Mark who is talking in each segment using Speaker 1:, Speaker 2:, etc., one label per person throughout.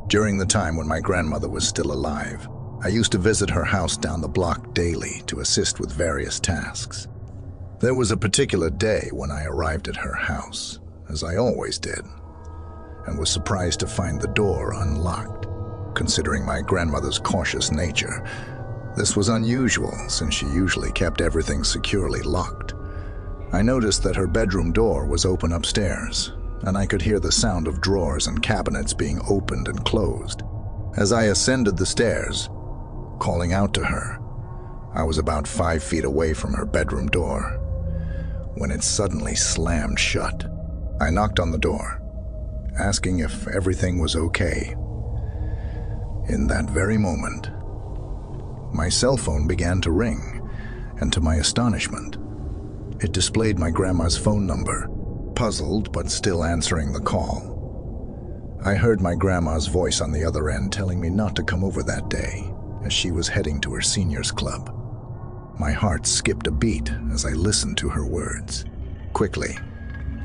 Speaker 1: During the time when my grandmother was still alive, I used to visit her house down the block daily to assist with various tasks. There was a particular day when I arrived at her house, as I always did, and was surprised to find the door unlocked. Considering my grandmother's cautious nature, this was unusual since she usually kept everything securely locked. I noticed that her bedroom door was open upstairs, and I could hear the sound of drawers and cabinets being opened and closed. As I ascended the stairs, calling out to her, I was about 5 feet away from her bedroom door when it suddenly slammed shut. I knocked on the door, asking if everything was okay. In that very moment, my cell phone began to ring, and to my astonishment, it displayed my grandma's phone number, puzzled but still answering the call. I heard my grandma's voice on the other end telling me not to come over that day, as she was heading to her seniors club. My heart skipped a beat as I listened to her words. Quickly,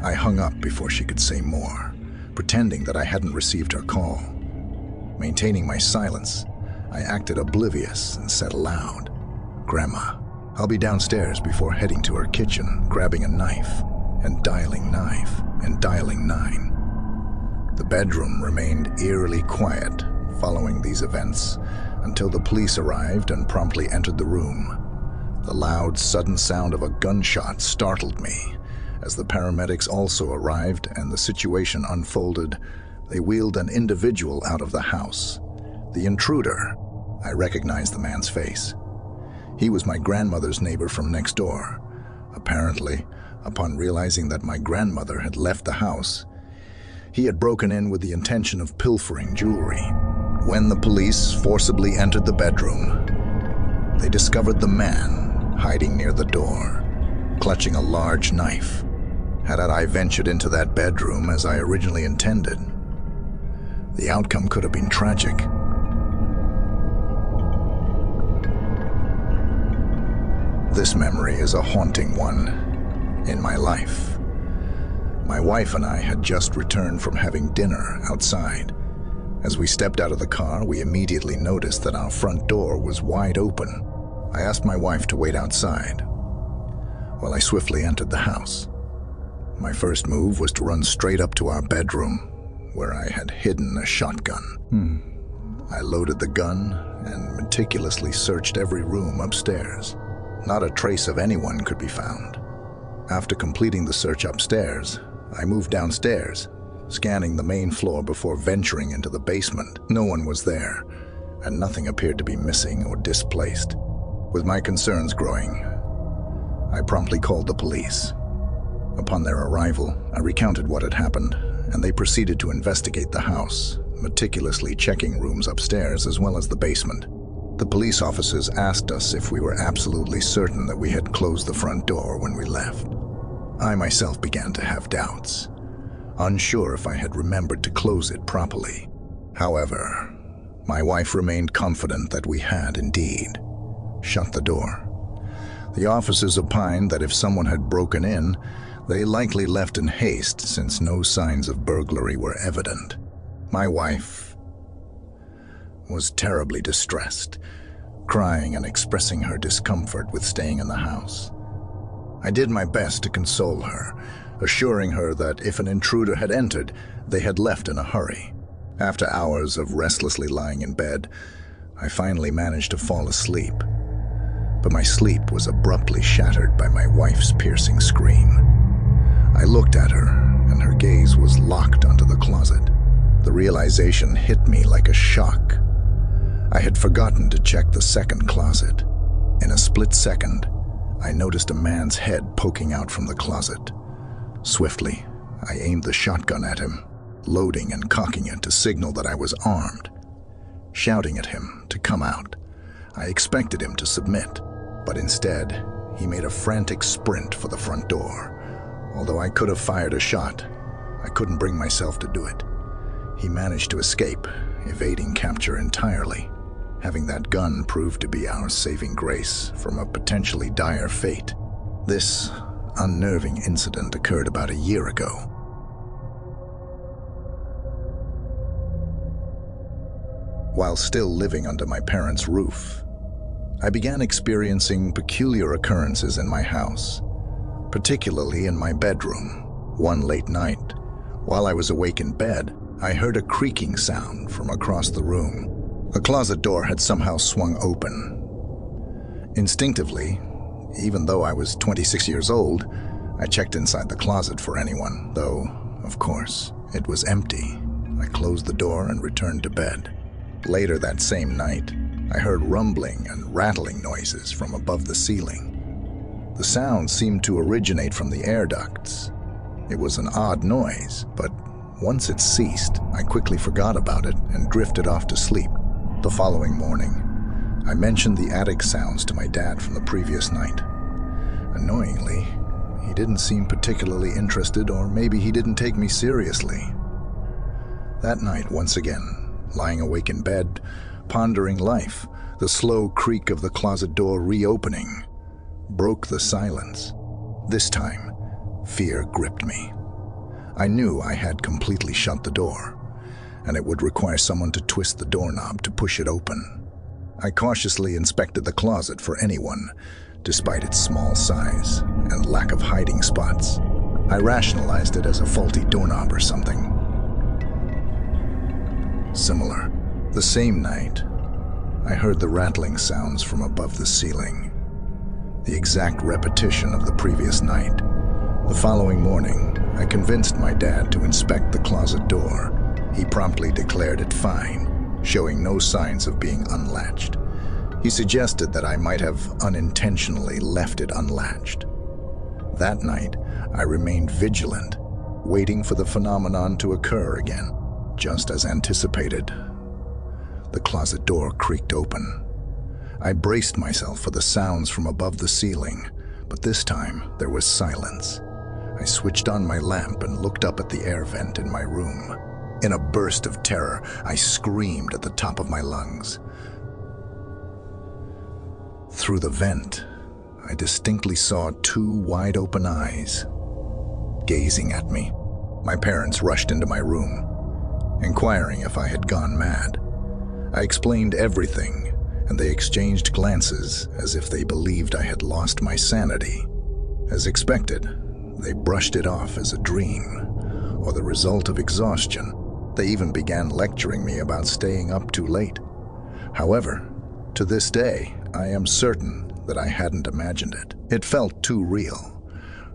Speaker 1: I hung up before she could say more, pretending that I hadn't received her call. Maintaining my silence, I acted oblivious and said aloud, "Grandma, I'll be downstairs," before heading to her kitchen, grabbing a knife and dialing 9. The bedroom remained eerily quiet following these events until the police arrived and promptly entered the room. The loud, sudden sound of a gunshot startled me. As the paramedics also arrived and the situation unfolded, they wheeled an individual out of the house. The intruder, I recognized the man's face. He was my grandmother's neighbor from next door. Apparently, upon realizing that my grandmother had left the house, he had broken in with the intention of pilfering jewelry. When the police forcibly entered the bedroom, they discovered the man hiding near the door, clutching a large knife. Had I ventured into that bedroom as I originally intended, the outcome could have been tragic. This memory is a haunting one in my life. My wife and I had just returned from having dinner outside. As we stepped out of the car, we immediately noticed that our front door was wide open. I asked my wife to wait outside while I swiftly entered the house. My first move was to run straight up to our bedroom, where I had hidden a shotgun. I loaded the gun and meticulously searched every room upstairs. Not a trace of anyone could be found. After completing the search upstairs, I moved downstairs, scanning the main floor before venturing into the basement. No one was there, and nothing appeared to be missing or displaced. With my concerns growing, I promptly called the police. Upon their arrival, I recounted what had happened, and they proceeded to investigate the house, meticulously checking rooms upstairs as well as the basement. The police officers asked us if we were absolutely certain that we had closed the front door when we left. I myself began to have doubts, unsure if I had remembered to close it properly. However, my wife remained confident that we had indeed shut the door. The officers opined that if someone had broken in, they likely left in haste since no signs of burglary were evident. My wife was terribly distressed, crying and expressing her discomfort with staying in the house. I did my best to console her, assuring her that if an intruder had entered, they had left in a hurry. After hours of restlessly lying in bed, I finally managed to fall asleep. But my sleep was abruptly shattered by my wife's piercing scream. I looked at her, and her gaze was locked onto the closet. The realization hit me like a shock. I had forgotten to check the second closet. In a split second, I noticed a man's head poking out from the closet. Swiftly, I aimed the shotgun at him, loading and cocking it to signal that I was armed. Shouting at him to come out, I expected him to submit, but instead, he made a frantic sprint for the front door. Although I could have fired a shot, I couldn't bring myself to do it. He managed to escape, evading capture entirely. Having that gun proved to be our saving grace from a potentially dire fate. This unnerving incident occurred about a year ago. While still living under my parents' roof, I began experiencing peculiar occurrences in my house, particularly in my bedroom. One late night, while I was awake in bed, I heard a creaking sound from across the room. The closet door had somehow swung open. Instinctively, even though I was 26 years old, I checked inside the closet for anyone, though, of course, it was empty. I closed the door and returned to bed. Later that same night, I heard rumbling and rattling noises from above the ceiling. The sound seemed to originate from the air ducts. It was an odd noise, but once it ceased, I quickly forgot about it and drifted off to sleep. The following morning, I mentioned the attic sounds to my dad from the previous night. Annoyingly, he didn't seem particularly interested, or maybe he didn't take me seriously. That night, once again, lying awake in bed, pondering life, the slow creak of the closet door reopening broke the silence. This time, fear gripped me. I knew I had completely shut the door, and it would require someone to twist the doorknob to push it open. I cautiously inspected the closet for anyone, despite its small size and lack of hiding spots. I rationalized it as a faulty doorknob or something. Similar. The same night, I heard the rattling sounds from above the ceiling, the exact repetition of the previous night. The following morning, I convinced my dad to inspect the closet door. He promptly declared it fine, showing no signs of being unlatched. He suggested that I might have unintentionally left it unlatched. That night, I remained vigilant, waiting for the phenomenon to occur again. Just as anticipated, the closet door creaked open. I braced myself for the sounds from above the ceiling, but this time there was silence. I switched on my lamp and looked up at the air vent in my room. In a burst of terror, I screamed at the top of my lungs. Through the vent, I distinctly saw two wide-open eyes gazing at me. My parents rushed into my room, inquiring if I had gone mad. I explained everything, and they exchanged glances as if they believed I had lost my sanity. As expected, they brushed it off as a dream, or the result of exhaustion. They even began lecturing me about staying up too late. However, to this day, I am certain that I hadn't imagined it. It felt too real,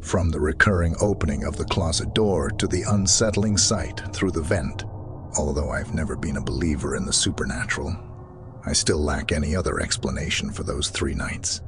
Speaker 1: from the recurring opening of the closet door to the unsettling sight through the vent. Although I've never been a believer in the supernatural, I still lack any other explanation for those 3 nights.